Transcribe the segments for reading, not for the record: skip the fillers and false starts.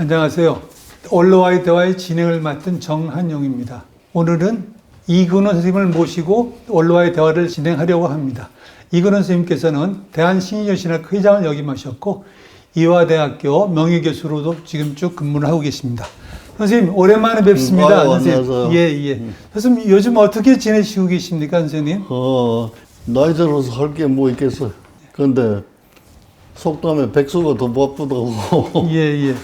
안녕하세요. 언론와의 대화의 진행을 맡은 정한용입니다. 오늘은 이근원 선생님을 모시고 언론와의 대화를 진행하려고 합니다. 이근원 선생님께서는 대한신의여신학회 회장을 역임하셨고 이화대학교 명예교수로도 지금 쭉 근무를 하고 계십니다. 선생님 오랜만에 뵙습니다. 선생님. 안녕하세요. 예. 선생님 요즘 어떻게 지내시고 계십니까, 선생님? 나이 들어서 할 게 뭐 있겠어요. 근데 속담에 백수가 더 바쁘다고. 예.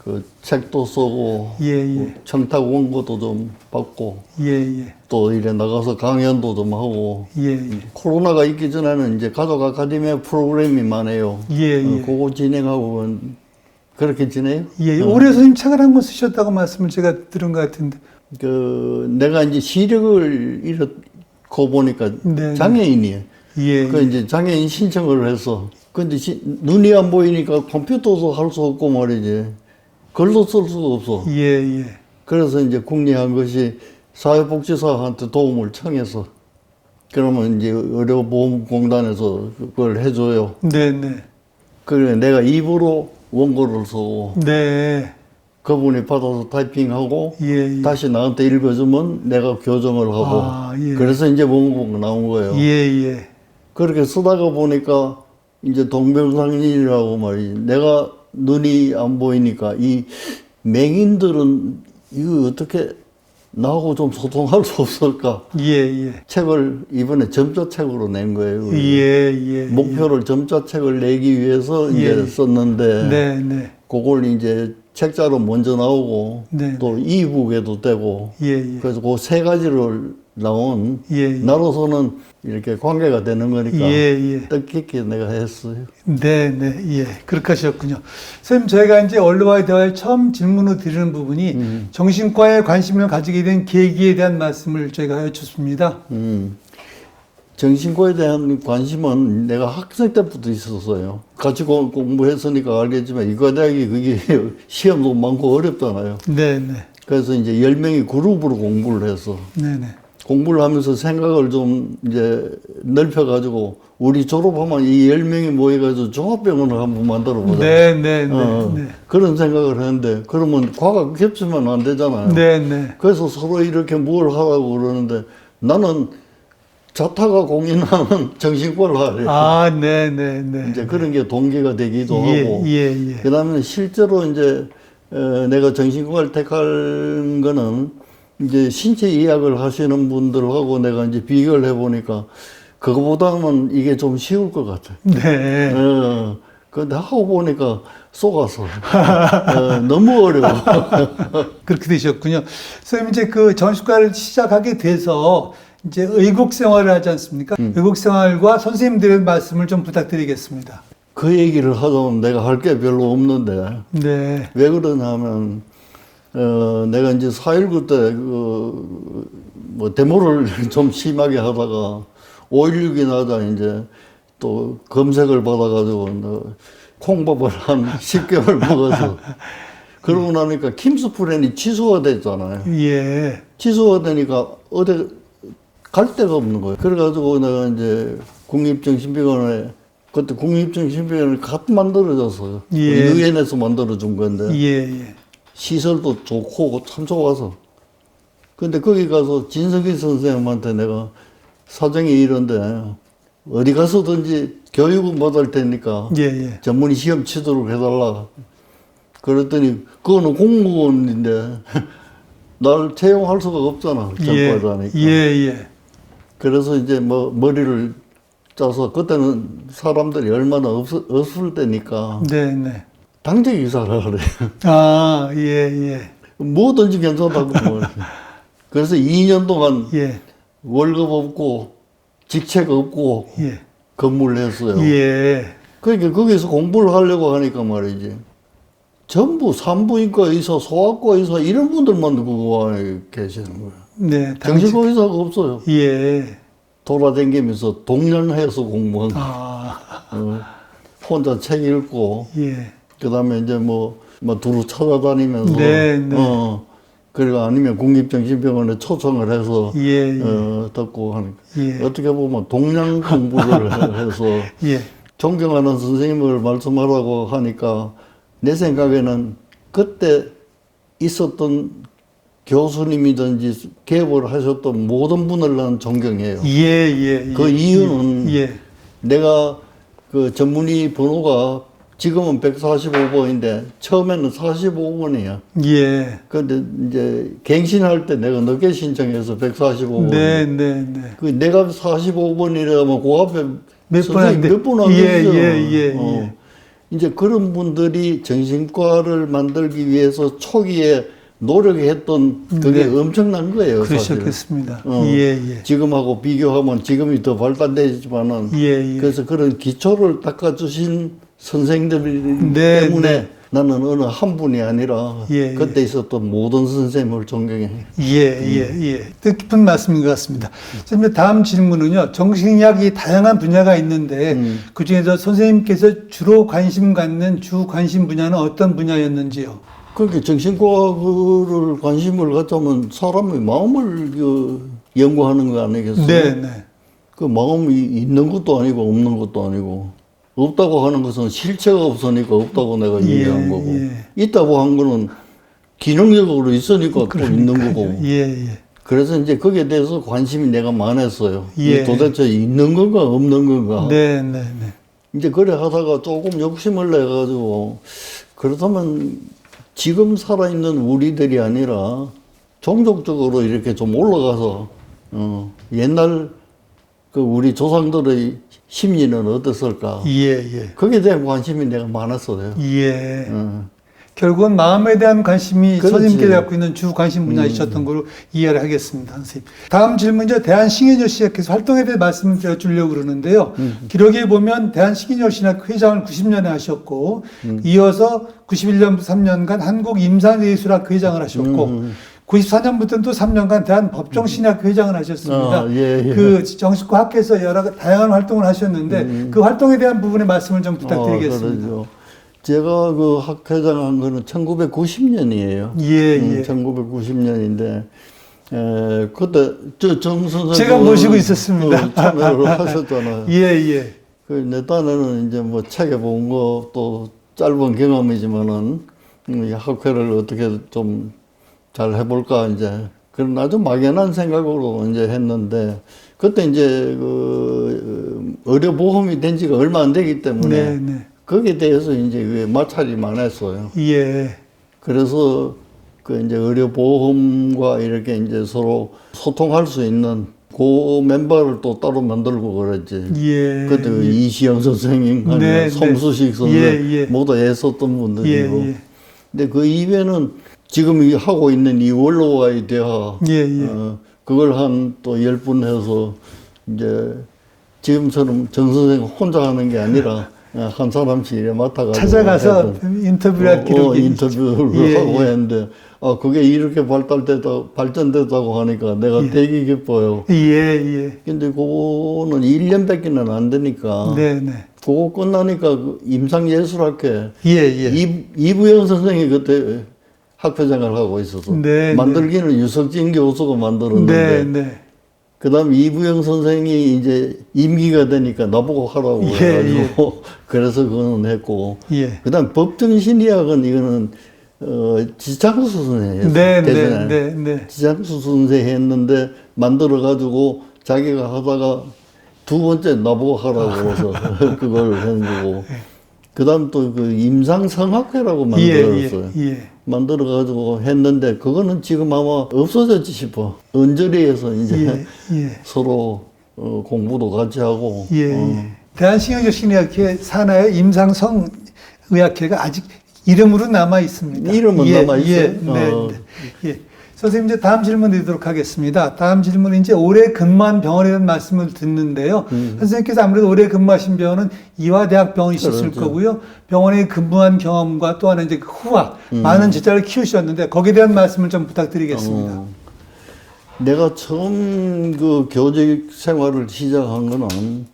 그 책도 쓰고 예. 청탁 원고도 좀 받고 예. 또 이래 나가서 강연도 좀 하고. 예. 코로나가 있기 전에는 이제 가족 아카데미아 프로그램이 많아요. 예. 그거 진행하고 그렇게 지내요. 예. 올해 선생님 책을 한 권 쓰셨다고 말씀을 제가 들은 것 같은데. 내가 이제 시력을 잃고 보니까 네. 장애인이에요. 예. 그 이제 장애인 신청을 해서 근데 눈이 안 보이니까 컴퓨터도 할 수 없고 말이지. 글도 쓸 수가 없어. 예. 그래서 이제 궁리한 것이 사회복지사한테 도움을 청해서 그러면 이제 의료보험공단에서 그걸 해줘요. 네네. 그래 내가 입으로 원고를 쓰고 네. 그분이 받아서 타이핑하고 예. 다시 나한테 읽어주면 내가 교정을 하고 예. 그래서 이제 원고가 나온 거예요. 예. 그렇게 쓰다가 보니까 이제 동병상련이라고 말이지. 내가 눈이 안 보이니까 이 맹인들은 이거 어떻게 나하고 좀 소통할 수 없을까? 예. 책을 이번에 점자책으로 낸 거예요. 예. 목표를 점자책을 내기 위해서 예. 이제 썼는데 네. 그걸 이제 책자로 먼저 나오고 네. 또 이북에도 되고 예. 그래서 그 세 가지를 나온 나로서는 이렇게 관계가 되는 거니까 뜻깊게 내가 했어요. 네. 예. 그렇게 하셨군요. 선생님, 저희가 이제 언론와의 대화에 처음 질문을 드리는 부분이 정신과에 관심을 가지게 된 계기에 대한 말씀을 저희가 여쭙습니다. 정신과에 대한 관심은 내가 학생 때부터 있었어요. 같이 공부했으니까 알겠지만 이과대학이 그게 시험도 많고 어렵잖아요. 네. 그래서 이제 10명이 그룹으로 공부를 해서 네. 공부를 하면서 생각을 좀 이제 넓혀가지고 우리 졸업하면 이 10명이 모여가지고 종합병원을 한번 만들어보자. 네. 그런 생각을 했는데 그러면 과가 겹치면 안 되잖아요. 네. 그래서 서로 이렇게 뭘 하라고 그러는데 나는 자타가 공인하는 정신과를 하래요. 네. 이제 그런 게 동기가 되기도 하고. 예. 그 다음에 실제로 이제 내가 정신과를 택한 거는 이제 신체 이학을 하시는 분들하고 내가 이제 비교를 해보니까 그거보다는 이게 좀 쉬울 것 같아요. 네. 근데 하고 보니까 속아서 너무 어려워. 그렇게 되셨군요. 선생님, 이제 그 정신과를 시작하게 돼서 이제 의국 생활을 하지 않습니까? 의국 생활과 선생님들의 말씀을 좀 부탁드리겠습니다. 그 얘기를 하자면 내가 할 게 별로 없는데. 네. 왜 그러냐면, 내가 이제 4.19 때, 뭐, 데모를 좀 심하게 하다가, 5.16이 나자 이제 또 검색을 받아가지고, 콩밥을 한 10개월 먹어서, 그러고 나니까 킴스프렌이 취소가 됐잖아요. 예. 취소가 되니까 어디 갈 데가 없는 거예요. 그래가지고 내가 이제 국립정신병원에, 그때 국립정신병원을 갓 만들어졌어요. 유엔에서 만들어준 건데. 예. 시설도 좋고 참 좋아서. 근데 거기 가서 진석희 선생님한테 내가 사정이 이런데 어디 가서든지 교육은 받을 테니까 예. 전문의 시험 치도록 해달라. 그랬더니 그거는 공무원인데 날 채용할 수가 없잖아. 전과자니까. 예. 그래서 이제 뭐 머리를 짜서 그때는 사람들이 얼마나 없을 때니까 네. 당직 이사를 하래. 예. 뭐든지 괜찮다고. 그래서 2년 동안 예. 월급 없고 직책 없고 근무를 했어요. 예. 그러니까 거기서 공부를 하려고 하니까 말이지. 전부 산부인과 의사, 소아과 의사 이런 분들만 그거 계시는 거예요. 네. 정신과 의사가 없어요. 예. 돌아다니면서 동년해서 공부한 거. 혼자 책 읽고. 그 다음에 이제 뭐 두루 찾아다니면서. 그리고 아니면 국립정신병원에 초청을 해서. 듣고 하니까. 어떻게 보면 동양 공부를 해서. 존경하는 선생님을 말씀하라고 하니까 내 생각에는 그때 있었던 교수님이든지 개업을 하셨던 모든 분을 나는 존경해요. 그 이유는 내가 그 전문의 번호가 지금은 145번인데 처음에는 45번이야. 근데 이제 갱신할 때 내가 늦게 신청해서 145번. 그 내가 45번이라면 그 앞에 몇번 하겠어요. 이제 그런 분들이 정신과를 만들기 위해서 초기에 노력했던 그게 엄청난 거예요. 그러셨겠습니다. 지금하고 비교하면 지금이 더 발달되지만은 그래서 그런 기초를 닦아주신 선생님들 때문에 나는 어느 한 분이 아니라 그때 있었던 모든 선생님을 존경해. 뜻깊은 말씀인 것 같습니다. 선생님, 다음 질문은요. 정신의학이 다양한 분야가 있는데 그 중에서 선생님께서 주로 관심 갖는 주 관심 분야는 어떤 분야였는지요? 그렇게 정신과를 관심을 갖자면 사람의 마음을 연구하는 거 아니겠어요? 그 마음이 있는 것도 아니고 없는 것도 아니고 없다고 하는 것은 실체가 없으니까 없다고 내가 얘기한 거고 있다고 한 거는 기능적으로 있으니까 또 있는 거고 그래서 이제 거기에 대해서 관심이 내가 많았어요. 도대체 있는 건가 없는 건가 이제 그래 하다가 조금 욕심을 내가지고 그렇다면 지금 살아있는 우리들이 아니라 종족적으로 이렇게 좀 올라가서 옛날 그 우리 조상들의 심리는 어땠을까? 거기에 대한 관심이 내가 많았어요. 결국은 마음에 대한 관심이 선생님께서 갖고 있는 주 관심 분야이셨던 걸로 이해를 하겠습니다, 선생님. 다음 질문이죠. 대한신인여신학회에서 활동에 대해 말씀을 드려주려고 그러는데요. 기록에 보면 대한신인여신학회 회장을 90년에 하셨고, 이어서 91년부터 3년간 한국임산예술학회 회장을 하셨고, 94년부터는 또 3년간 대한법정신학회 회장을 하셨습니다. 그 정신과 학회에서 여러 다양한 활동을 하셨는데, 그 활동에 대한 부분의 말씀을 좀 부탁드리겠습니다. 제가 그 학회장 한 거는 1990년이에요. 1990년인데, 그때 정 선생 제가 모시고 있었습니다. 참여를 하셨잖아요. 그 내 딴에는 이제 뭐 책에 본 거 또 짧은 경험이지만은 이 학회를 어떻게 좀 잘 해볼까 이제 그런 아주 막연한 생각으로 이제 했는데 그때 이제 그 의료보험이 된 지가 얼마 안 되기 때문에 거기에 대해서 이제 마찰이 많았어요. 그래서 그 이제 의료보험과 이렇게 이제 서로 소통할 수 있는 그 멤버를 또 따로 만들고 그랬지. 그때 그 이시영 선생님, 송수식 선생 모두 애썼던 분들이고. 근데 그 이외에는 지금 하고 있는 이 원로와의 대화, 그걸 한 또 10분 해서 이제 지금처럼 정 선생 혼자 하는 게 아니라 한 사람씩 이래 맡아가지고 찾아가서 인터뷰할 기록이 인터뷰를 하고 했는데 그게 이렇게 발전됐다고 하니까 내가 되게 기뻐요. 근데 그거는 1년밖에는 안 되니까 그거 끝나니까 그 임상예술학회 이부영 선생이 그때 학회장을 하고 있어서 만들기는 유석진 교수가 만들었는데 그 다음 이부영 선생이 이제 임기가 되니까 나보고 하라고 해가지고 그래서 그거는 했고 그 다음 법정신의학은 이거는 지창수 선생이 지창수 선생이 했는데 만들어가지고 자기가 하다가 두 번째 나보고 하라고 해서 그걸 한 거고 그 다음 또 그 임상성학회라고 만들었어요. 만들어가지고 했는데 그거는 지금 아마 없어졌지 싶어. 언저리에서 이제 서로 공부도 같이 하고. 대한신경정신의학회 산하의 임상성의학회가 아직 이름으로 남아 있습니다. 이름은 남아 있어요. 선생님, 이제 다음 질문 드리도록 하겠습니다. 다음 질문은 이제 오래 근무한 병원에 대한 말씀을 듣는데요. 선생님께서 아무래도 오래 근무하신 병원은 이화대학병원이셨을 거고요. 병원에 근무한 경험과 또 하나 이제 후학, 많은 제자를 키우셨는데 거기에 대한 말씀을 좀 부탁드리겠습니다. 내가 처음 그 교직 생활을 시작한 거는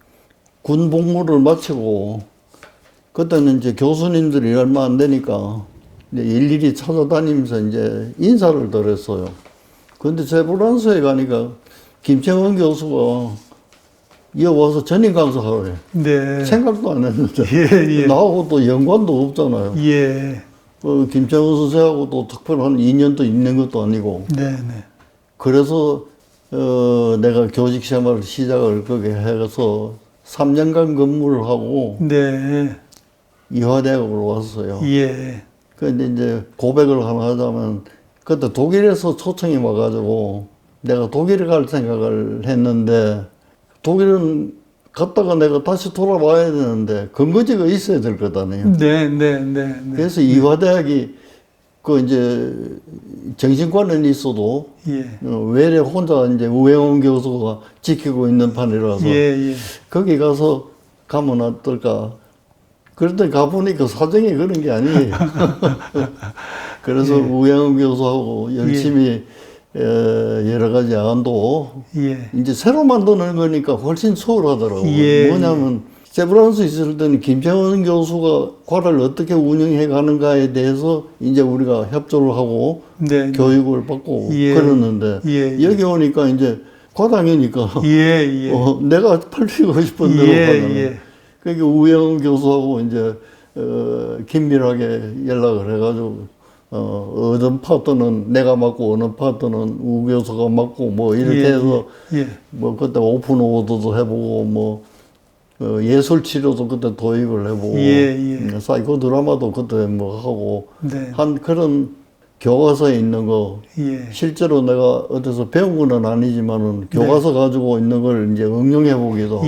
군 복무를 마치고 그때는 이제 교수님들이 얼마 안 되니까 이제 일일이 찾아다니면서 이제 인사를 드렸어요. 근데 재보란서에 가니까 김채원 교수가 이어와서 전임 강사하래. 생각도 안 했는데. 나하고 또 연관도 없잖아요. 김창훈 선생하고 또 특별한 인연도 있는 것도 아니고. 네. 그래서, 내가 교직 생활을 시작을 거기 해서 3년간 근무를 하고. 네. 이화대학으로 왔어요. 예. 근데 이제 고백을 하나 하자면, 그때 독일에서 초청이 와가지고, 내가 독일에 갈 생각을 했는데, 독일은 갔다가 내가 다시 돌아와야 되는데, 근거지가 있어야 될 거잖아요. 네. 그래서 이화대학이, 이제, 정신과는 있어도, 예. 외래 혼자 이제 우영훈 교수가 지키고 있는 판이라서, 예. 거기 가서 가면 어떨까. 그랬더니 가보니까 사정이 그런 게 아니에요. 그래서 우영훈 교수하고 열심히 여러 가지 안도 이제 새로 만드는 거니까 훨씬 수월하더라고요. 뭐냐면 세브란스 있을 때는 김창원 교수가 과를 어떻게 운영해 가는가에 대해서 이제 우리가 협조를 하고 교육을 받고 그러는데 여기 오니까 이제 과당이니까 내가 팔리고 싶은 대로 가잖아요. 그러니까 우영훈 교수하고 이제 긴밀하게 연락을 해가지고 어떤 파트는 내가 맡고 어느 파트는 우 교수가 맡고 뭐 이렇게 해서 뭐 그때 오픈 오더도 해보고 뭐 예술 치료도 그때 도입을 해보고 사이코 드라마도 그때 뭐 하고 한 그런 교과서에 있는 거 실제로 내가 어디서 배운 건 아니지만은 교과서 가지고 있는 걸 이제 응용해 보기도 하고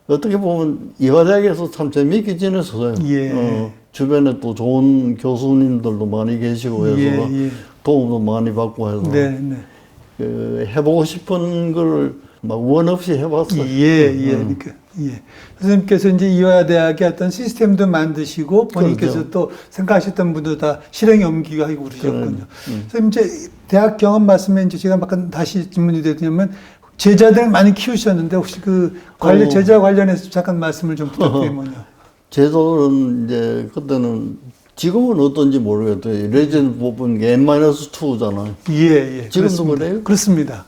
어떻게 보면 이화대학에서 참 재미있게 지냈어요. 주변에 또 좋은 교수님들도 많이 계시고 해서 도움도 많이 받고 해서 해보고 싶은 걸 막 원 없이 해봤어요. 그러니까 선생님께서 이제 이화대학의 어떤 시스템도 만드시고 본인께서 또 생각하셨던 분도 다 실행에 옮기고 하고 그러셨군요. 선생님 이제 대학 경험 말씀에 이제 제가 약간 다시 질문이 드리냐면 제자들 많이 키우셨는데 혹시 그 제자 관련해서 잠깐 말씀을 좀 부탁드리면요. 제자들은 이제 그때는 지금은 어떤지 모르겠어요. 레전드 뽑은 게 N-2잖아요. 지금도 그렇습니다. 그래요? 그렇습니다.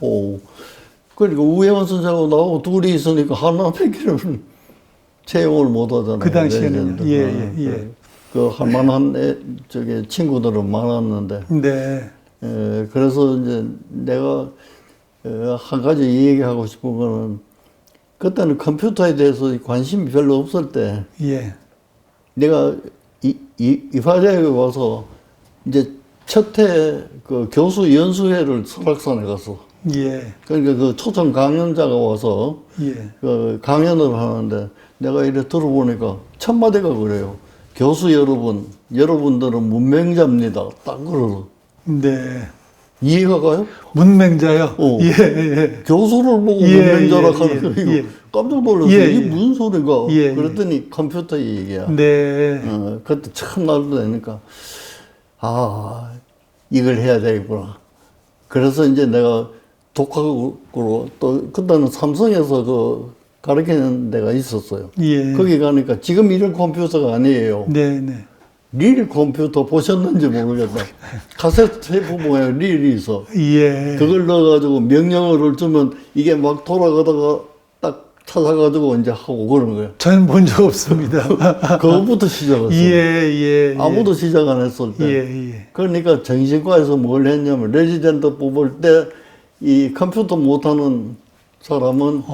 그러니까 우영훈 선생하고 나하고 둘이 있으니까 하나밖에는 채용을 못 하잖아요. 그 당시에는 그 할만한 친구들은 많았는데. 그래서 이제 내가 한 가지 얘기하고 싶은 거는 그때는 컴퓨터에 대해서 관심이 별로 없을 때 내가 이화대학에 와서 이제 첫 해 그 교수 연수회를 설악산에 갔어. 그러니까 그 초청 강연자가 와서 그 강연을 하는데 내가 이래 들어보니까 첫 마디가 그래요. 교수 여러분, 여러분들은 문맹자입니다. 딱 그러고. 이해가 가요? 문맹자요? 교수를 보고 문맹자라 하는 거 이거 깜짝 놀랐어요. 이게 무슨 소리가? 그랬더니 컴퓨터 얘기야. 그때 처음 날도 되니까 이걸 해야 되겠구나. 그래서 이제 내가 독학으로 또 그때는 삼성에서 그 가르치는 데가 있었어요. 거기 가니까 지금 이런 컴퓨터가 아니에요. 릴 컴퓨터 보셨는지 모르겠다. 카세트 테이프 모양 릴이 있어. 그걸 넣어가지고 명령어를 주면 이게 막 돌아가다가 딱 찾아가지고 이제 하고 그러는 거예요. 저는 본 적 없습니다. 그것부터 시작했어요. 아무도 시작 안 했을 때. 그러니까 정신과에서 뭘 했냐면 레지던트 뽑을 때 이 컴퓨터 못하는 사람은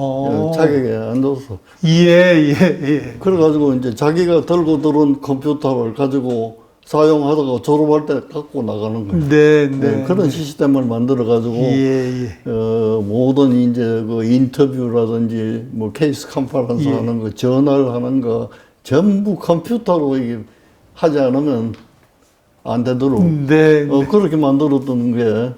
자격에 안 뒀어. 그래가지고 이제 자기가 들고 들은 컴퓨터를 가지고 사용하다가 졸업할 때 갖고 나가는 거예요. 그런 시스템을 만들어가지고 모든 이제 그 인터뷰라든지 뭐 케이스 컨퍼런스 하는 거, 저널 하는 거 전부 컴퓨터로 이게 하지 않으면 안 되도록 그렇게 만들었던 게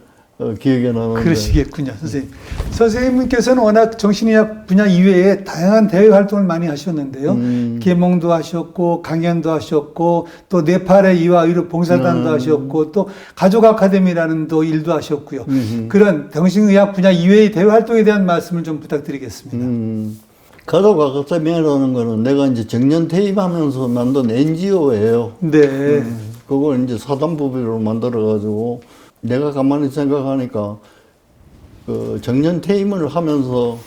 기억에 나는데. 그러시겠군요, 선생님. 선생님께서는 워낙 정신의학 분야 이외에 다양한 대외 활동을 많이 하셨는데요. 계몽도 하셨고, 강연도 하셨고, 또 네팔의 이화 의료 봉사단도 하셨고, 또 가족 아카데미라는 또 일도 하셨고요. 그런 정신의학 분야 이외의 대외 활동에 대한 말씀을 좀 부탁드리겠습니다. 가족 아카데미라는 거는 내가 이제 정년 퇴임하면서 만든 NGO예요. 그걸 이제 사단법인으로 만들어가지고 내가 가만히 생각하니까 그 정년 퇴임을 하면서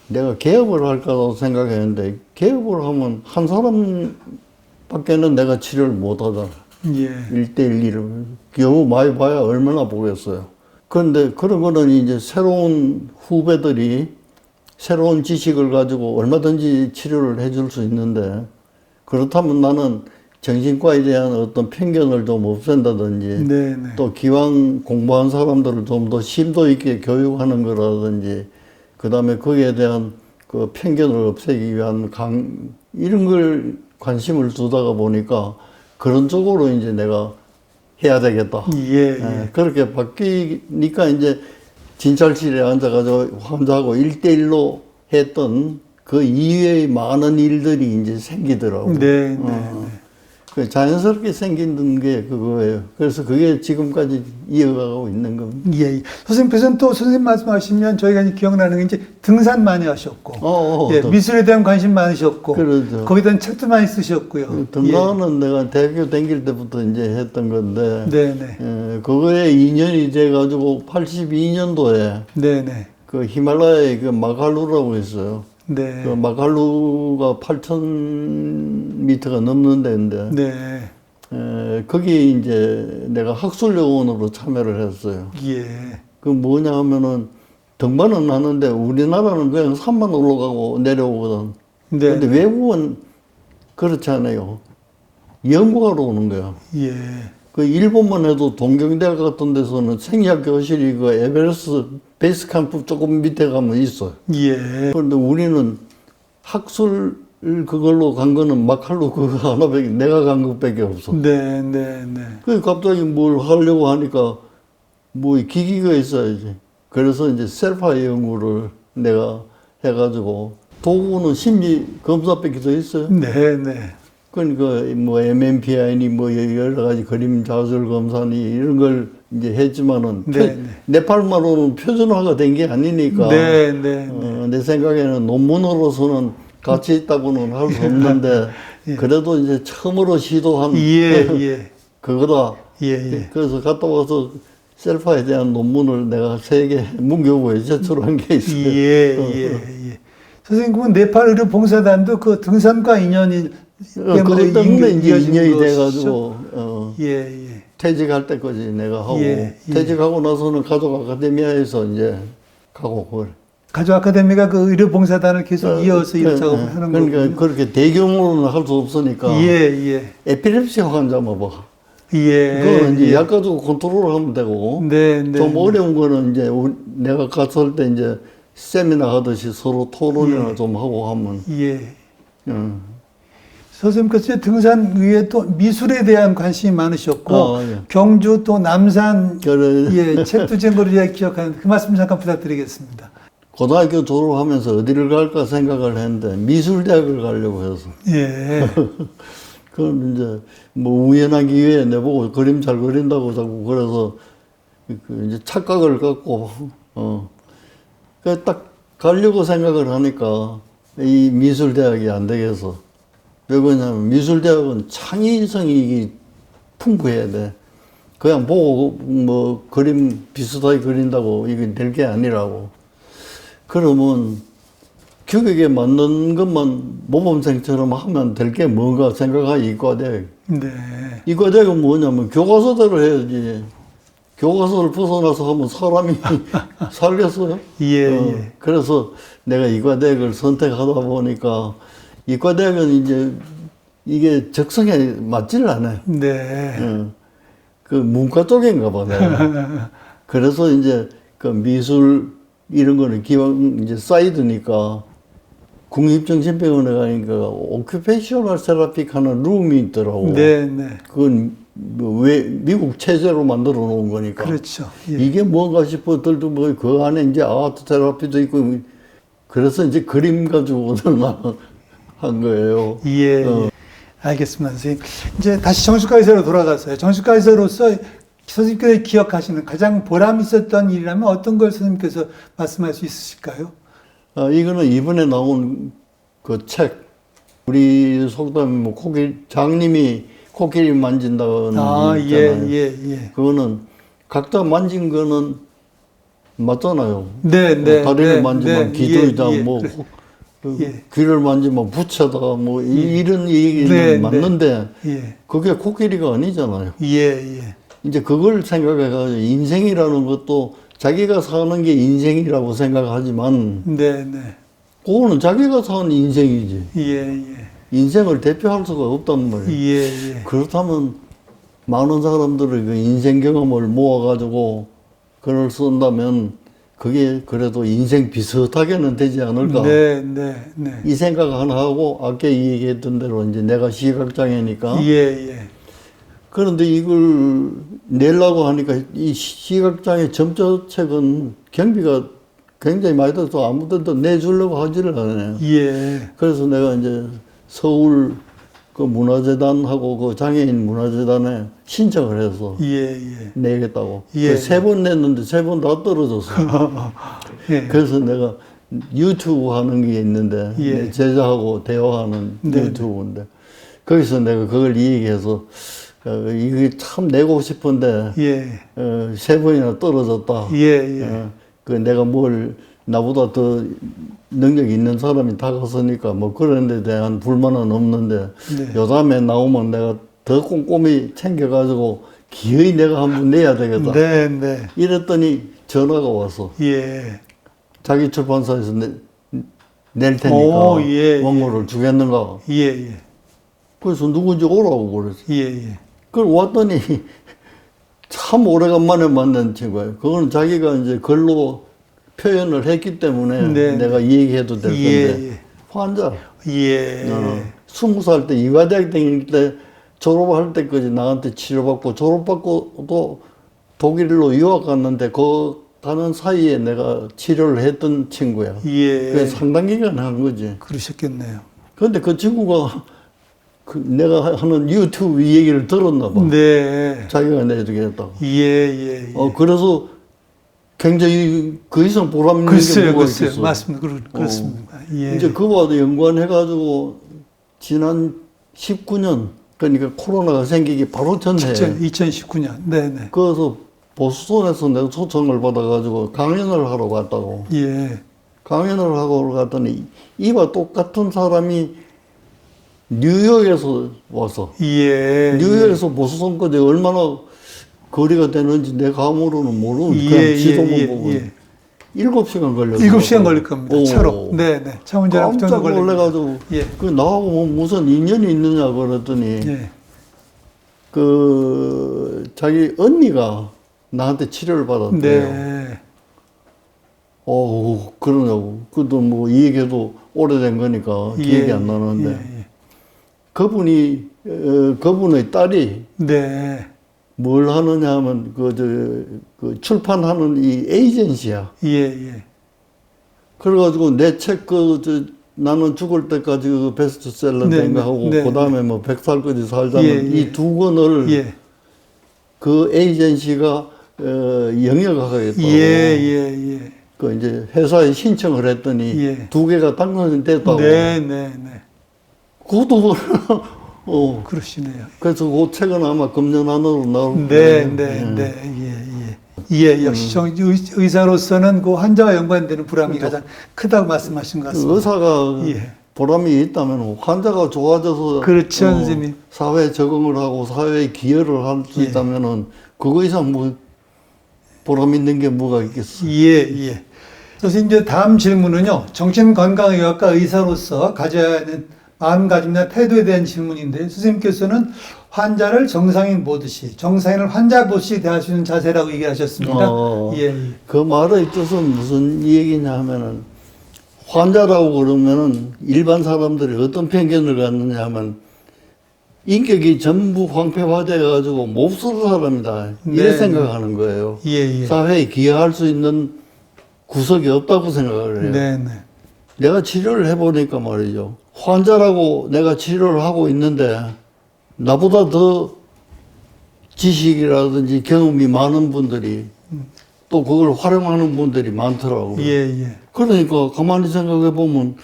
내가 개업을 할까 생각했는데 개업을 하면 한 사람밖에는 내가 치료를 못 하잖아. 예. 1대1을. 경우 많이 봐야 얼마나 보겠어요. 그런데 그런 거는 이제 새로운 후배들이 새로운 지식을 가지고 얼마든지 치료를 해줄 수 있는데, 그렇다면 나는 정신과에 대한 어떤 편견을 좀 없앤다든지, 네네. 또 기왕 공부한 사람들을 좀 더 심도 있게 교육하는 거라든지, 그 다음에 거기에 대한 그 편견을 없애기 위한 이런 걸 관심을 두다가 보니까 그런 쪽으로 이제 내가 해야 되겠다. 예. 그렇게 바뀌니까 이제 진찰실에 앉아가지고 환자하고 1대1로 했던 그 이외의 많은 일들이 이제 생기더라고. 네. 그 자연스럽게 생긴 게 그거예요. 그래서 그게 지금까지 이어가고 있는 겁니다. 예. 선생님께서는 또 선생님 말씀하시면 저희가 이제 기억나는 게 이제 등산 많이 하셨고, 예, 미술에 대한 관심 많으셨고, 그렇죠. 거기에 대한 책도 많이 쓰셨고요. 등산은 내가 대학교 다닐 때부터 이제 했던 건데, 네네. 그거에 인연이 돼가지고 82년도에 네네. 그 히말라야에 그 마갈루라고 있어요. 네. 그 마갈루가 8,000m가 넘는 데인데, 네. 거기 이제 내가 학술요원으로 참여를 했어요. 예. 그 뭐냐 하면은 등반은 하는데 우리나라는 그냥 산만 올라가고 내려오거든. 네. 근데 외국은 그렇지 않아요. 연구하러 오는 거야. 예. 그 일본만 해도 동경대학 같은 데서는 생리학 교실이 그 에베레스트 베이스 캠프 조금 밑에 가면 있어요. 예. 그런데 우리는 학술 그걸로 간 거는 마칼루 그거 하나밖에, 내가 간 것밖에 없어. 네. 그 갑자기 뭘 하려고 하니까 뭐 기기가 있어야지. 그래서 이제 셀파 연구를 내가 해가지고, 도구는 심리 검사밖에 더 있어요. 네. 그러니까 뭐 MMPI니 뭐 여러 가지 그림 좌절 검사니 이런 걸 이제 했지만은 네팔만으로는 표준화가 된 게 아니니까 내 생각에는 논문으로서는 가치 있다고는 할 수 없는데 그래도 이제 처음으로 시도한 그거다. 그래서 갔다 와서 셀파에 대한 논문을 내가 세계 문교부에 제출한 게 있어요. 선생님, 그러면 네팔 의료 봉사단도 그 등산과 인연이 그것 때문에 이제 인연이 돼가지고 퇴직할 때까지 내가 하고 퇴직하고 나서는 가족 아카데미아에서 이제 가고 그래. 가족 아카데미가 그 의료 봉사단을 계속 이어서 이런 작업을 하는 거예요. 그러니까 그렇게 대규모로는 할 수 없으니까 에피lep시 환자만 봐. 그거는 이제 약 가지고 컨트롤을 하면 되고 좀 어려운 거는 이제 내가 갔을 때 이제 세미나 하듯이 서로 토론이나 좀 하고 하면. 선생님께서 등산 위에 또 미술에 대한 관심이 많으셨고 경주 또 남산 책도 전거를 기억하는 그 말씀 잠깐 부탁드리겠습니다. 고등학교 졸업하면서 어디를 갈까 생각을 했는데 미술대학을 가려고 해서. 그럼 이제 뭐 우연한 기회에 내보고 그림 잘 그린다고 자꾸 그래서 그 이제 착각을 갖고 그 딱 가려고 생각을 하니까 이 미술대학이 안 되겠어. 왜 그러냐면 미술대학은 창의성이 풍부해야 돼. 그냥 보고 뭐 그림 비슷하게 그린다고 이게 될 게 아니라고. 그러면 규격에 맞는 것만 모범생처럼 하면 될 게 뭔가 생각하기 이과대학. 이과대학은 뭐냐면 교과서대로 해야지. 교과서를 벗어나서 하면 사람이 살겠어요? 그래서 내가 이과대학을 선택하다 보니까 이과대학은 이제 이게 적성에 맞지를 않아요. 그 문과 쪽인가 봐, 내가. 그래서 이제 그 미술 이런 거는 기왕 이제 사이드니까 국립정신병원에 가니까 오큐페이셔널 세라피 하는 룸이 있더라고. 그건 왜 미국 체제로 만들어 놓은 거니까. 이게 뭔가 싶어들도 뭐 그 안에 이제 아트 테라피도 있고 그래서 이제 그림 가지고 한 거예요. 알겠습니다, 선생님. 이제 다시 정신과 의사로 돌아가서요. 정신과 의사로서 선생님께서 기억하시는 가장 보람 있었던 일이라면 어떤 걸 선생님께서 말씀할 수 있으실까요? 이거는 이번에 나온 그 책, 우리 속담에 뭐 장님이 코끼리 만진다는 있잖아요. 그거는 각자 만진 거는 맞잖아요. 다리를 만지면 기도이다, 귀를 만지면 부채다 뭐 이런 얘기는 맞는데 그게 코끼리가 아니잖아요. 이제 그걸 생각해가지고 인생이라는 것도 자기가 사는 게 인생이라고 생각하지만 그거는 자기가 사는 인생이지. 인생을 대표할 수가 없단 말이에요. 그렇다면 많은 사람들의 그 인생 경험을 모아가지고 글을 쓴다면 그게 그래도 인생 비슷하게는 되지 않을까. 이 생각 하나 하고 아까 얘기했던 대로 이제 내가 시각장애니까. 그런데 이걸 내려고 하니까 이 시각장애 점자책은 경비가 굉장히 많이 들어서 아무 데도 내주려고 하지를 않아요. 그래서 내가 이제 서울 그 문화재단하고 그 장애인 문화재단에 신청을 해서 내겠다고. 세 번 냈는데 세 번 다 떨어졌어. 그래서 내가 유튜브 하는 게 있는데 제자하고 대화하는 유튜브인데 거기서 내가 그걸 얘기해서 이게 참 내고 싶은데 세 번이나 떨어졌다. 그 내가 뭘 나보다 더 능력이 있는 사람이 다가서니까 뭐 그런 데 대한 불만은 없는데 요담에 나오면 내가 더 꼼꼼히 챙겨가지고 기어이 내가 한번 내야 되겠다. 이랬더니 전화가 와서 자기 출판사에서 낼 테니까 원고를 주겠는가. 그래서 누군지 오라고 그랬어. 그걸 왔더니 참 오래간만에 만난 친구예요. 그거는 자기가 이제 글로 표현을 했기 때문에 내가 얘기해도 될 건데 환자. 20살 때 이화대학 다닐 때 졸업할 때까지 나한테 치료받고 졸업받고도 독일로 유학 갔는데 그 가는 사이에 내가 치료를 했던 친구야. 그래서 상당 기간 한 거지. 그러셨겠네요. 그런데 그 친구가 내가 하는 유튜브 얘기를 들었나 봐. 자기가 내주겠다고. 그래서 굉장히 그 이상 보람 있는 게 뭐가 있겠어. 맞습니다. 그렇습니다. 이제 그거와도 연관해가지고 지난 19년 그러니까 코로나가 생기기 바로 전에 2019년. 그래서 보수선에서 내가 초청을 받아가지고 강연을 하러 갔다고. 강연을 하고 갔더니 이와 똑같은 사람이 뉴욕에서 와서 뉴욕에서 보수선까지 얼마나 거리가 되는지 내 감으로는 모르는데 그냥 지도만 보고 7시간 걸렸어요. 7시간 걸릴 겁니다. 차로. 차 운전하고 깜짝 놀래가지고 그 나하고 뭐 무슨 인연이 있느냐 그랬더니 그 자기 언니가 나한테 치료를 받았대요. 그러냐고. 그것도 뭐 이 얘기도 오래된 거니까 기억이 안 나는데 그분의 딸이 뭘 하느냐 하면 그 출판하는 이 에이전시야. 그래가지고 내 책 나는 죽을 때까지 그 베스트셀러 된 거 하고 그 다음에 뭐 100살까지 살자는 이 두 권을 그 에이전시가 영역하겠다고. 그 이제 회사에 신청을 했더니 두 개가 당선이 됐다고. 그것도 그러시네요. 그래서 그 책은 아마 금년 안으로 나올 역시 의사로서는 그 환자와 연관되는 보람이 가장 크다고 말씀하신 것 같습니다. 의사가 보람이 있다면 환자가 좋아져서 선생님. 사회에 적응을 하고 사회에 기여를 할 수 있다면은 그거 이상 뭐 보람 있는 게 뭐가 있겠어. 선생님 이제 다음 질문은요. 정신건강의학과 의사로서 가져야 하는 마음가짐이나 태도에 대한 질문인데 선생님께서는 환자를 정상인 보듯이 정상인을 환자 보듯이 대할 수 있는 자세라고 얘기하셨습니다. 그 말의 뜻은 무슨 얘기냐 하면은 환자라고 그러면은 일반 사람들이 어떤 편견을 갖느냐 하면 인격이 전부 황폐화되어가지고 몹쓸 사람이다 이렇게 생각하는 거예요. 사회에 기여할 수 있는 구석이 없다고 생각을 해요. 내가 치료를 해보니까 말이죠. 환자라고 내가 치료를 하고 있는데 나보다 더 지식이라든지 경험이 많은 분들이 또 그걸 활용하는 분들이 많더라고요. 그러니까 가만히 생각해 보면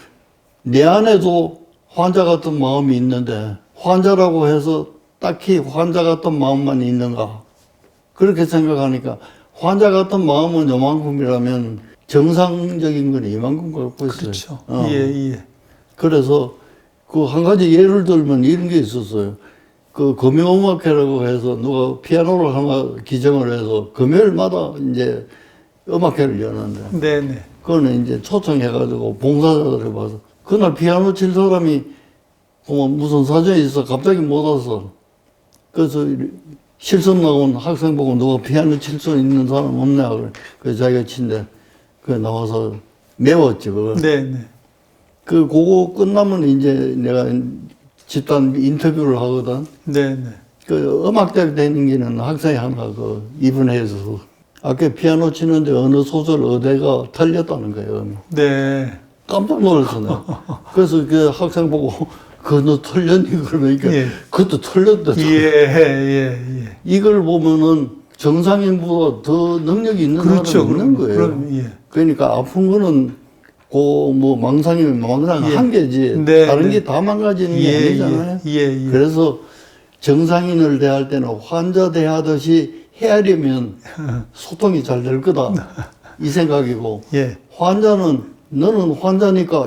내 안에도 환자 같은 마음이 있는데 환자라고 해서 딱히 환자 같은 마음만 있는가? 그렇게 생각하니까 환자 같은 마음은 요만큼이라면 정상적인 건 이만큼 갖고 있어요. 그렇죠. 예. 그래서 그 한 가지 예를 들면 이런 게 있었어요. 그 금요음악회라고 해서 누가 피아노를 하나 기정을 해서 금요일마다 이제 음악회를 여는데. 네네. 그거는 이제 초청해가지고 봉사자들을 봐서 그날 피아노 칠 사람이 무슨 사정이 있어 갑자기 못 와서 그래서 실습 나온 학생 보고 누가 피아노 칠 수 있는 사람 없냐 그래서 자기가 친데 그 나와서 메웠지 그걸. 네네. 그거 끝나면 이제 내가 집단 인터뷰를 하거든. 네네. 그 음악대학 다니는 학생이 하나 입원해서 아까 피아노 치는데 어느 소절 어디가 틀렸다는 거예요. 네. 깜짝 놀랐어 내가. 그래서 그 학생 보고 너 틀렸니 그러니까 예. 그것도 틀렸다. 예. 이걸 보면은 정상인보다 더 능력이 있는 그렇죠. 사람이 있는 거예요. 그럼, 예. 그러니까 아픈 거는 망상이면 망상 예. 한 개지 네, 다른 네. 게 다 망가지는 게 아니잖아요. 예. 그래서 정상인을 대할 때는 환자 대하듯이 헤아리면 소통이 잘 될 거다 이 생각이고 예. 환자는 너는 환자니까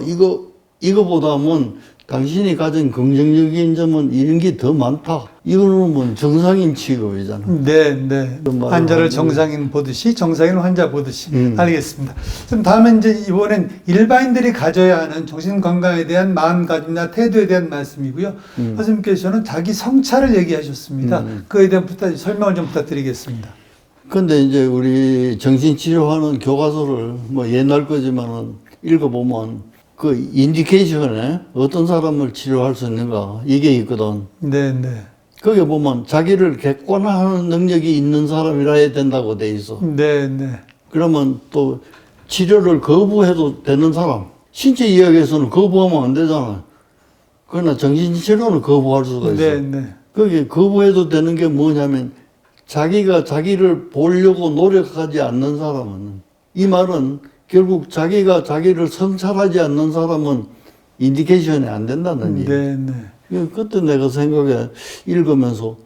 이거보다는 당신이 가진 긍정적인 점은 이런 게 더 많다. 이거는 뭐 정상인 취급이잖아. 네. 환자를 정상인 보듯이 정상인 환자 보듯이. 알겠습니다. 그럼 다음에 이제 이번엔 일반인들이 가져야 하는 정신 건강에 대한 마음가짐이나 태도에 대한 말씀이고요. 선생님께서는 자기 성찰을 얘기하셨습니다. 그에 대한 설명을 좀 부탁드리겠습니다. 근데 이제 우리 정신치료하는 교과서를 뭐 옛날 거지만은 읽어보면 그 인디케이션에 어떤 사람을 치료할 수 있는가 이게 있거든. 네. 거기에 보면 자기를 객관화하는 능력이 있는 사람이라 해야 된다고 돼 있어. 네. 그러면 또 치료를 거부해도 되는 사람. 신체 이야기에서는 거부하면 안 되잖아. 그러나 정신치료는 거부할 수가 있어. 네. 거기 거부해도 되는 게 뭐냐면 자기가 자기를 보려고 노력하지 않는 사람은 이 말은 결국 자기가 자기를 성찰하지 않는 사람은 인디케이션이 안 된다는 얘기. 네. 그때 내가 생각해 읽으면서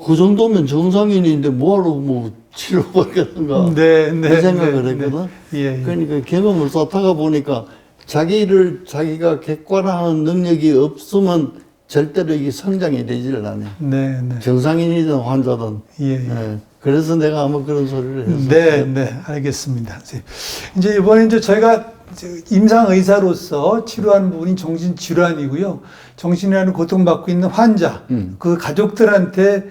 그 정도면 정상인인데 뭐하러 치료받겠는가 이 생각을 했거든. 예. 그러니까 경험을 쌓다가 보니까 자기가 객관화하는 능력이 없으면 절대로 이게 성장이 되지를 않아요. 네. 정상인이든 환자든. 예. 그래서 내가 아마 그런 소리를 했어요. 네, 알겠습니다. 이제 이번에 저희가 임상의사로서 치료하는 부분이 정신질환이고요. 정신이라는 고통받고 있는 환자, 그 가족들한테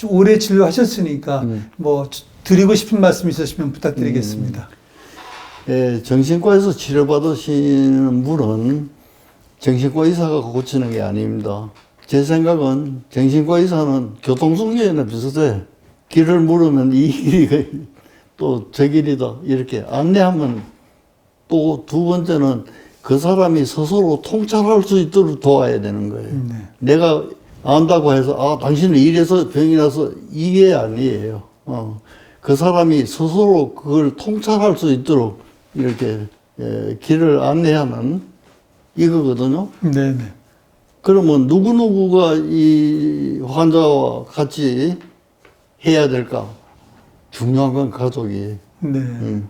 오래 치료하셨으니까 뭐 드리고 싶은 말씀 있으시면 부탁드리겠습니다. 예, 정신과에서 치료받으시는 분은 정신과 의사가 고치는 게 아닙니다. 제 생각은 정신과 의사는 교통순교에는 비슷해. 길을 물으면 이 길이 또 저 길이다 이렇게 안내하면 또 두 번째는 그 사람이 스스로 통찰할 수 있도록 도와야 되는 거예요. 내가 안다고 해서 당신은 이래서 병이 나서 이게 아니에요. 그 사람이 스스로 그걸 통찰할 수 있도록 이렇게 길을 안내하는 이거거든요. 네. 그러면 누구누구가 이 환자와 같이 해야 될까? 중요한 건 가족이. 네.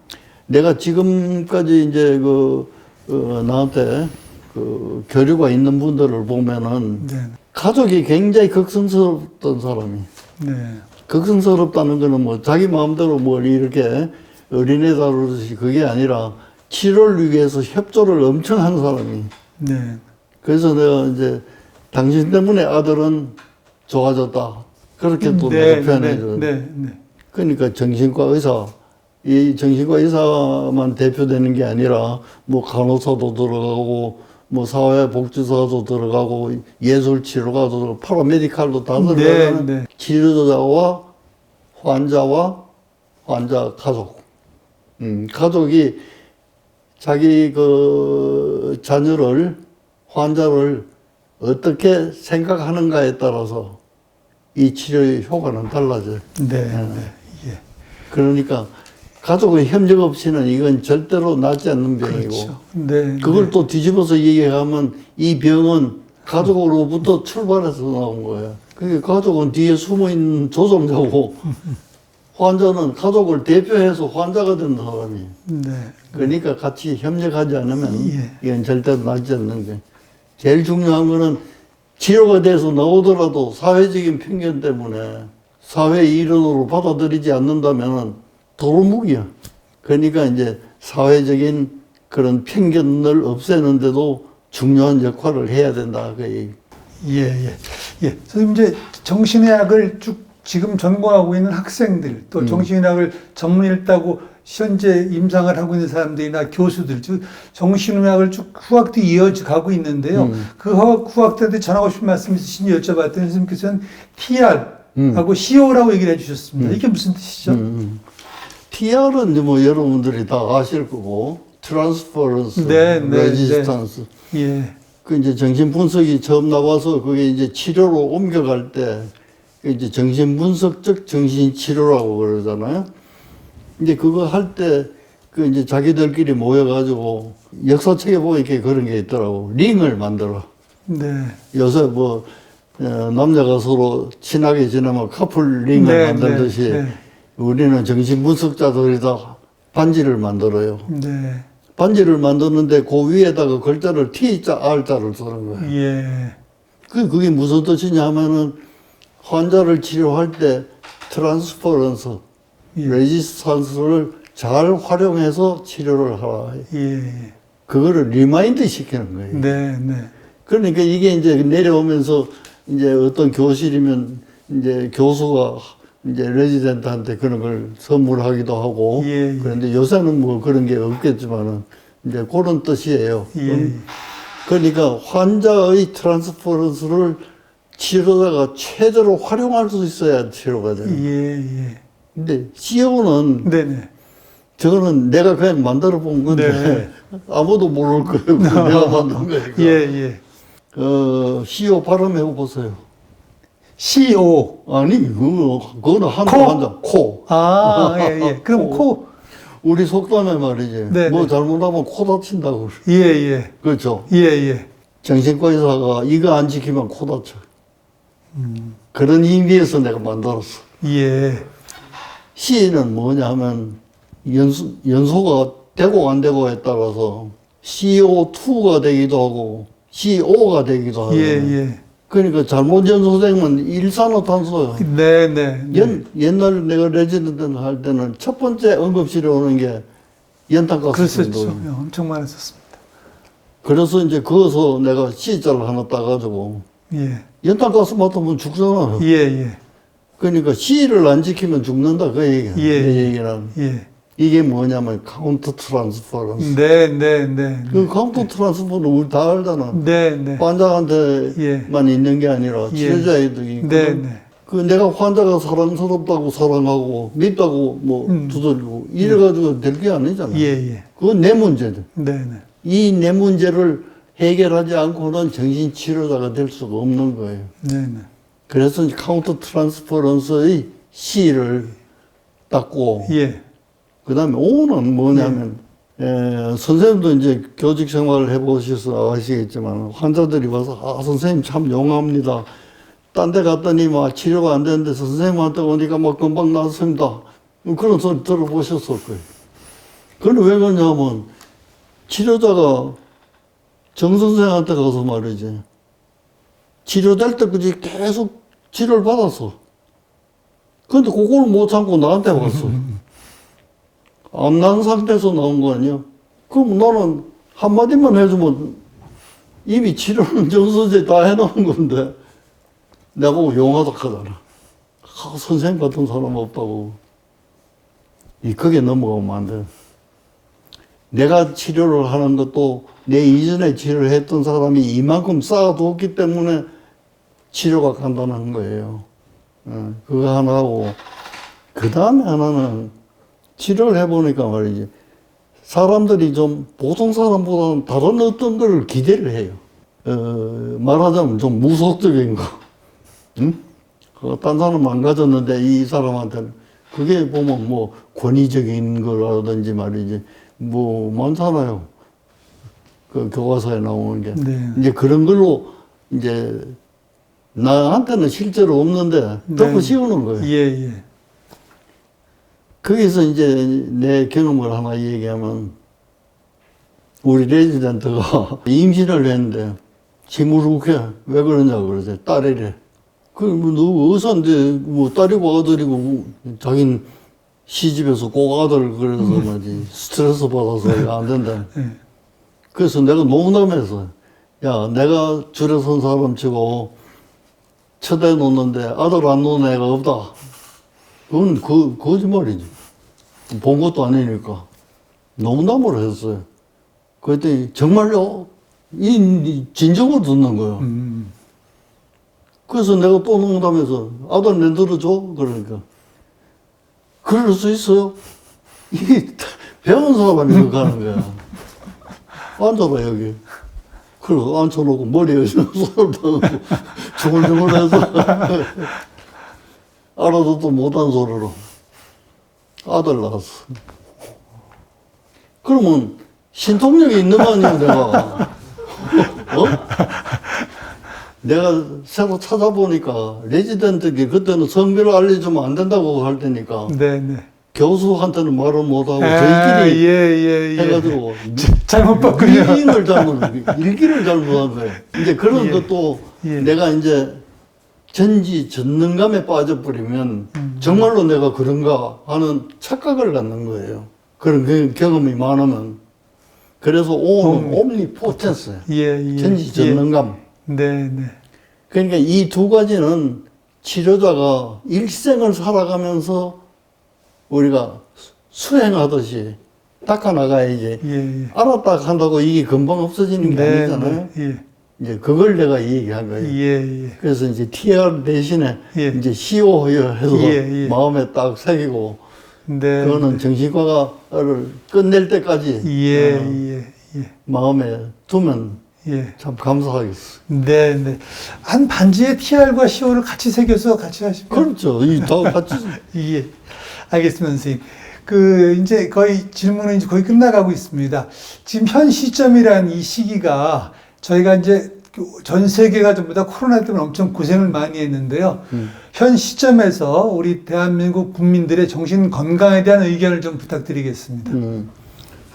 내가 지금까지 이제 나한테 교류가 있는 분들을 보면은 가족이 굉장히 걱정스럽던 사람이. 네. 걱정스럽다는 거는 뭐 자기 마음대로 뭘 이렇게 어린애 다루듯이 그게 아니라 치료를 위해서 협조를 엄청 한 사람이. 네. 그래서 내가 이제 당신 때문에 아들은 좋아졌다. 그렇게 또 내가 표현해줘. 그러니까 정신과 의사, 이 정신과 의사만 대표되는 게 아니라 뭐 간호사도 들어가고 뭐 사회복지사도 들어가고 예술치료가도 들어가고 파라메디칼도 다 들어가는 치료자와 환자와 환자 가족. 가족이 자기 자녀를 환자를 어떻게 생각하는가에 따라서 이 치료의 효과는 달라져요. 그러니까 가족의 협력 없이는 이건 절대로 낫지 않는 병이고, 그걸 또 뒤집어서 얘기하면 이 병은 가족으로부터 출발해서 나온 거예요. 그러니까 가족은 뒤에 숨어 있는 조종자고 환자는 가족을 대표해서 환자가 된 사람이에요. 네. 그러니까 같이 협력하지 않으면 예. 이건 절대로 낫지 않는 거예요. 제일 중요한 거는 치료가 돼서 나오더라도 사회적인 편견 때문에 사회의 일원으로 받아들이지 않는다면 도루묵이야. 그러니까 이제 사회적인 그런 편견을 없애는데도 중요한 역할을 해야 된다. 그 얘기. 예. 선생님 이제 정신의학을 쭉 지금 전공하고 있는 학생들 또 정신의학을 전문의를 따고 현재 임상을 하고 있는 사람들이나 교수들, 즉 정신의학을 쭉 후학도 이어가고 있는데요. 그 후학들한테 전하고 싶은 말씀 있으신지 여쭤봤더니 선생님께서는 TR하고 CO라고 얘기를 해주셨습니다. 이게 무슨 뜻이죠? TR은 이제 뭐 여러분들이 다 아실 거고, Transference, Resistance. 예. 그 이제 정신분석이 처음 나와서 그게 이제 치료로 옮겨갈 때, 이제 정신분석적 정신치료라고 그러잖아요. 이제 그거 할 때, 그 이제 자기들끼리 모여가지고 역사책에 보면 이렇게 그런 게 있더라고. 링을 만들어. 네. 요새 뭐, 남녀가 서로 친하게 지내면 커플 링을 만들듯이 우리는 정신분석자들이 다 반지를 만들어요. 네. 반지를 만드는데 그 위에다가 글자를 T자, R자를 쓰는 거예요. 예. 그게 무슨 뜻이냐 하면은 환자를 치료할 때 트랜스퍼런스, 레지스탄스를 잘 활용해서 치료를 하라. 예. 그거를 리마인드 시키는 거예요. 네. 그러니까 이게 이제 내려오면서 이제 어떤 교실이면 이제 교수가 이제 레지던트한테 그런 걸 선물하기도 하고 그런데 요새는 뭐 그런 게 없겠지만은 이제 그런 뜻이에요. 그러니까 환자의 트랜스퍼런스를 치료자가 최대로 활용할 수 있어야 치료가 돼요. 근데 CO는 저거는 내가 그냥 만들어 본 건데 아무도 모를 거예요. 내가 만든 거니까. CO 발음해 보세요. CO. 아니, 그거는 한자. 코. 그럼 코. 우리 속담에 말이지. 뭐 잘못하면 코 다친다고. 그렇죠. 정신과 의사가 이거 안 지키면 코 다쳐. 그런 의미에서 내가 만들었어. C는 뭐냐 하면 연소가 되고 안 되고에 따라서 CO2가 되기도 하고 CO가 되기도 하고. 그러니까 잘못 연소되면 일산화탄소요. 옛날 내가 레지던트 할 때는 첫 번째 응급실에 오는 게 연탄가스. 그랬었죠. 엄청 많았었습니다. 그래서 이제 거기서 내가 C자를 하나 따가지고 연탄가스 맡으면 죽잖아. 그러니까 C를 안 지키면 죽는다 그 얘기야. 내 얘기는. 이게 뭐냐면 카운터 트랜스퍼런스. 그 카운터 트랜스퍼는 우리 다 알잖아. 환자한테만 있는 게 아니라 치료자에도 있거든. 그 내가 환자가 사랑스럽다고 사랑하고 밉다고 뭐 두들기고 이래가지고 될 게 아니잖아. 그건 내 문제죠. 이 내 문제를 해결하지 않고는 정신치료자가 될 수가 없는 거예요. 그래서 카운터 트랜스퍼런스의 C를 닦고 그 다음에 O는 뭐냐면, 선생님도 이제 교직 생활을 해보셔서 아시겠지만, 환자들이 와서, 선생님 참 용합니다. 딴 데 갔더니 막 치료가 안 되는데 선생님한테 오니까 막 금방 나았습니다. 그런 소리 들어보셨을 거예요. 그건 왜 그러냐면, 치료자가 정 선생한테 가서 말이지, 치료될 때까지 계속 치료를 받았어. 근데 그걸 못 참고 나한테 왔어. 안 난 상태에서 나온 거 아니야? 그럼 나는 한마디만 해주면 이미 치료는 정서제 다 해놓은 건데 내가 보고 용하다 하잖아. 선생님 같은 사람 없다고. 크게 넘어가면 안 돼. 내가 치료를 하는 것도 내 이전에 치료를 했던 사람이 이만큼 쌓아두었기 때문에 치료가 간단한 거예요. 그거 하나 하고 그 다음에 하나는 치료를 해보니까 말이지, 사람들이 좀 보통 사람보다는 다른 어떤 걸 기대를 해요. 말하자면 좀 무속적인 거. 딴 사람 안 가졌는데 이 사람한테는 그게 보면 뭐 권위적인 거라든지 말이지, 뭐 많잖아요. 그 교과서에 나오는 게. 이제 그런 걸로 이제 나한테는 실제로 없는데 덮어 씌우는 거예요. 거기서 이제 내 경험을 하나 얘기하면, 우리 레지던트가 임신을 했는데 시무룩해. 왜 그러냐고 그러지. 딸이래. 그럼 너 의사인데 뭐 딸이고 아들이고 자기는 시집에서 꼭 아들 그래서 말이지 스트레스 받아서 이거 안 된다. 그래서 내가 농담해서 야 내가 줄에 선 사람 치고 쳐대 놓는데 아들 안 놓는 애가 없다. 그건 거짓말이지. 본 것도 아니니까. 농담을 했어요. 그랬더니 정말요? 이 진정을 듣는 거예요. 그래서 내가 또 농담해서 아들 만들어줘? 그러니까 그럴 수 있어요? 이게 배운 사람이 그거 하는 거야. 앉아봐 여기. 그리고 앉혀놓고 머리에 손을 대고 중얼중얼해서 알아듣도 못한 소리로 아들 낳았어. 그러면 신통력이 있는 거 아니야 내가. 내가 새로 찾아보니까 레지던트기 그때는 성별을 알려주면 안 된다고 할 테니까 네네. 교수한테는 말을 못하고 저희끼리 해가지고 잘못 봤군요. 일기를 잘못한 거예요. 이제 그런 것도 내가 이제 전지전능감에 빠져버리면 정말로 내가 그런가 하는 착각을 갖는 거예요. 그런 그 경험이 많으면. 그래서 옴니포텐스, 전지전능감. 네네. 그러니까 이 두 가지는 치료자가 일생을 살아가면서 우리가 수행하듯이 닦아나가야지. 알았다 한다고 이게 금방 없어지는 게 아니잖아요. 이제 그걸 내가 얘기한 거예요. 그래서 이제 TR 대신에 이제 CO 해서 마음에 딱 새기고 그거는 정신과를 끝낼 때까지 마음에 두면 참 감사하겠어. 네네. 한 반지에 TR과 CO를 같이 새겨서 같이 하시면. 그렇죠. 이 다 같이. 알겠습니다, 선생님. 이제 거의 질문은 이제 거의 끝나가고 있습니다. 지금 현 시점이란 이 시기가 저희가 이제 전 세계가 전부 다 코로나 때문에 엄청 고생을 많이 했는데요. 현 시점에서 우리 대한민국 국민들의 정신 건강에 대한 의견을 좀 부탁드리겠습니다.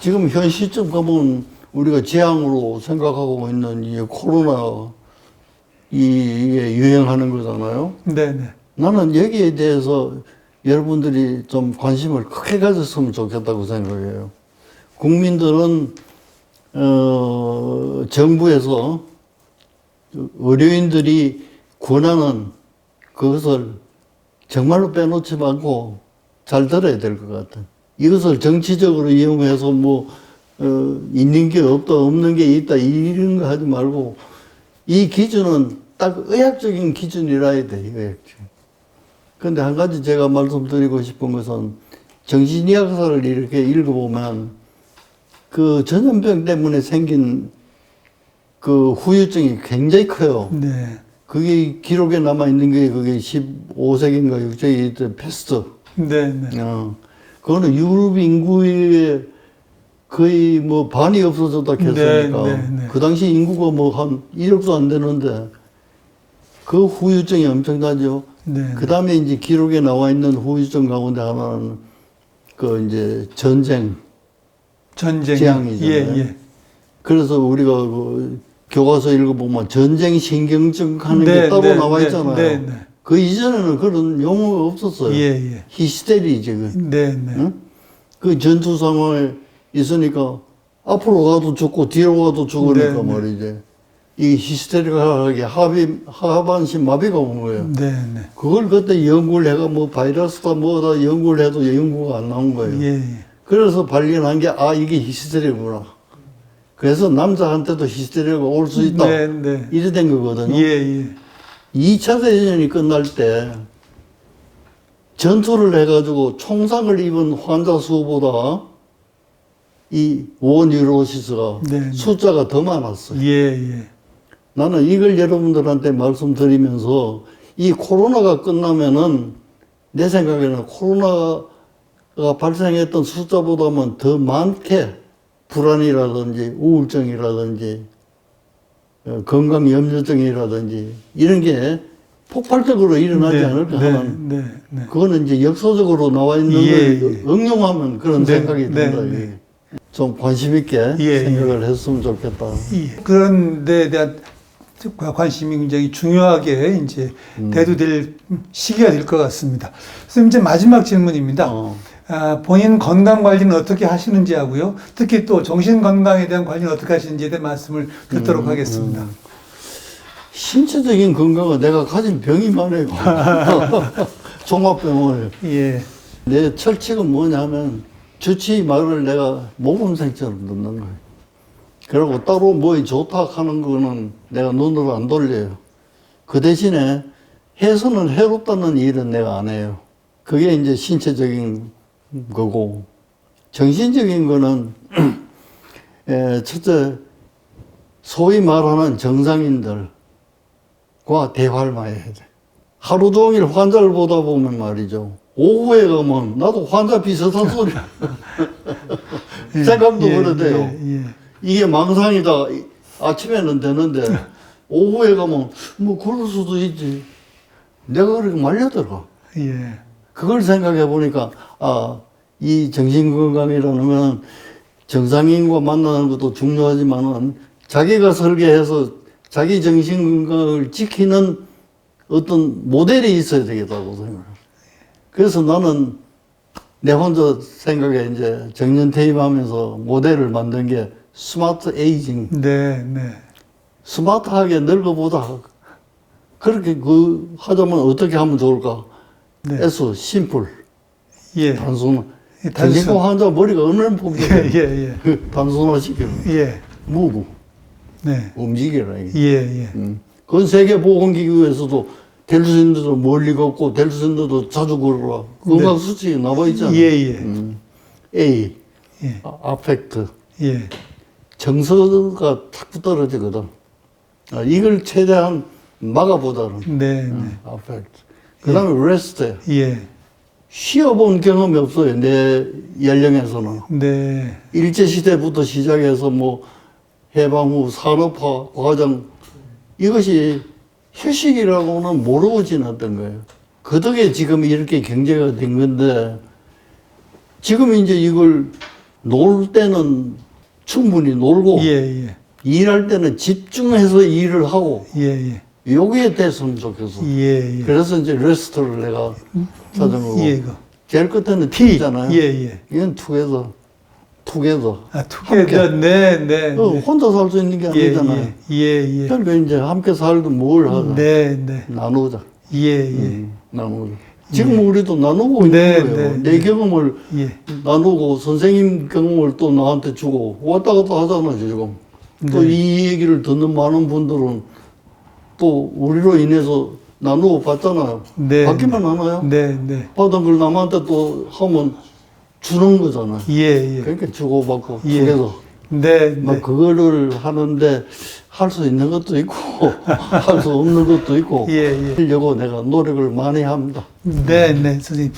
지금 현 시점 가면 우리가 재앙으로 생각하고 있는 이 코로나 이게 유행하는 거잖아요. 네네. 나는 여기에 대해서 여러분들이 좀 관심을 크게 가졌으면 좋겠다고 생각해요. 국민들은 정부에서 의료인들이 권하는 그것을 정말로 빼놓지 말고 잘 들어야 될 것 같아요. 이것을 정치적으로 이용해서 있는 게 없다, 없는 게 있다, 이런 거 하지 말고, 이 기준은 딱 의학적인 기준이라 해야 돼, 의학적인. 근데 한 가지 제가 말씀드리고 싶은 것은, 정신의학사를 이렇게 읽어보면, 그 전염병 때문에 생긴 그 후유증이 굉장히 커요. 네. 그게 기록에 남아있는 게 그게 15세기인가 6세기 때 패스트. 네네. 그거는 유럽 인구의 거의 반이 없어졌다 했으니까. 그 당시 인구가 한 1억도 안 되는데 그 후유증이 엄청나죠. 그 다음에 이제 기록에 나와 있는 후유증 가운데 하나는 이제 전쟁. 재앙이잖아요. 그래서 우리가 교과서 읽어보면 전쟁 신경증 하는 게 따로 나와 있잖아요. 그 이전에는 그런 용어가 없었어요. 히스테리지. 응? 그 전투 상황에 있으니까 앞으로 가도 죽고 뒤로 가도 죽으니까 말이지. 이 히스테리하게 하반신 마비가 온 거예요. 그걸 그때 연구를 해가 바이러스다 뭐다 연구를 해도 연구가 안 나온 거예요. 그래서 발견한 게 이게 히스테리구나. 그래서 남자한테도 히스테리가 올 수 있다. 이래 된 거거든요. 2차 대전이 끝날 때 전투를 해가지고 총상을 입은 환자 수보다 이 원유로시스가 숫자가 더 많았어요. 나는 이걸 여러분들한테 말씀드리면서 이 코로나가 끝나면은 내 생각에는 코로나가 발생했던 숫자보다는 더 많게 불안이라든지 우울증이라든지 건강염려증이라든지 이런 게 폭발적으로 일어나지 않을까 하는 그거는 이제 역사적으로 나와 있는 걸 응용하면 그런 생각이 든다. 좀 관심 있게 생각을 했으면 좋겠다. 그런 데에 대한 관심이 굉장히 중요하게 이제 대두될 시기가 될 것 같습니다. 선생님, 이제 마지막 질문입니다. 본인 건강 관리는 어떻게 하시는지 하고요. 특히 또 정신 건강에 대한 관리는 어떻게 하시는지에 대한 말씀을 듣도록 하겠습니다. 신체적인 건강은 내가 가진 병이 많아요. 종합병원에. 내 철칙은 뭐냐면 주치 말을 내가 모범생처럼 듣는 거예요. 그리고 따로 뭐 좋다 하는 거는 내가 눈으로 안 돌려요. 그 대신에 해서는 해롭다는 일은 내가 안 해요. 그게 이제 신체적인 거고, 정신적인 거는 첫째 소위 말하는 정상인들과 대화를 많이 해야 돼. 하루 종일 환자를 보다 보면 말이죠. 오후에 가면 나도 환자 비슷한 소리 생각도 그러대요. 이게 망상이다. 아침에는 되는데 오후에 가면 뭐 그럴 수도 있지. 내가 그렇게 말려들어. 그걸 생각해 보니까 이 정신건강이라는 건 정상인과 만나는 것도 중요하지만은 자기가 설계해서 자기 정신건강을 지키는 어떤 모델이 있어야 되겠다고 생각해요. 그래서 나는 내 혼자 생각에 이제 정년 퇴임하면서 모델을 만든 게 스마트 에이징. 스마트하게 늙어보다. 그렇게 하자면 어떻게 하면 좋을까? S, 심플. 단순. 정신과 환자 머리가 어느 폭이에요. 단순화시켜. 무구. 움직여라. 그건 세계보건기구에서도 될 수 있는 데도 멀리 걷고 될 수 있는 데도 자주 걸어라. 건강 수칙이 나와 있잖아. A, 아펙트. 정서가 자꾸 떨어지거든. 이걸 최대한 막아보자는. 아펙트. 그 다음에 레스트. 쉬어본 경험이 없어요. 내 연령에서는. 일제시대부터 시작해서 뭐 해방 후 산업화 과정, 이것이 휴식이라고는 모르고 지났던 거예요. 그 덕에 지금 이렇게 경제가 된 건데, 지금 이제 이걸 놀 때는 충분히 놀고, 일할 때는 집중해서 일을 하고, 여기에 됐으면 좋겠어. 그래서 이제 레스트를 내가 찾은 거고. 제일 끝에는 T잖아요. 이건 투게더. 투게더. 혼자 살 수 있는 게 아니잖아요. 그러니까 이제 함께 살도 뭘 하자. 나누자. 나누자. 지금 우리도 나누고 있는 거예요. 내 경험을 나누고 선생님 경험을 또 나한테 주고 왔다 갔다 하잖아, 지금. 또 이 얘기를 듣는 많은 분들은 또 우리로 인해서 나누고 받잖아요. 받기만 하나요? 받은 걸 남한테 또 하면 주는 거잖아요. 그러니까 주고받고 그래서 그거를 하는데 할 수 있는 것도 있고 할 수 없는 것도 있고 하려고 내가 노력을 많이 합니다. 선생님.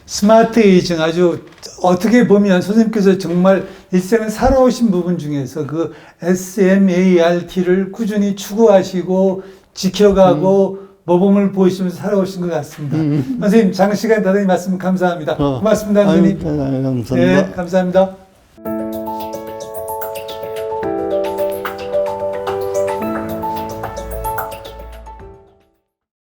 스마트 에이징, 아주 어떻게 보면 선생님께서 정말 일생을 살아오신 부분 중에서 그 SMART를 꾸준히 추구하시고 지켜가고 모범을 보이시면서 살아오신 것 같습니다. 선생님, 장시간 대단히 말씀 감사합니다. 고맙습니다, 선생님. 감사합니다. 감사합니다.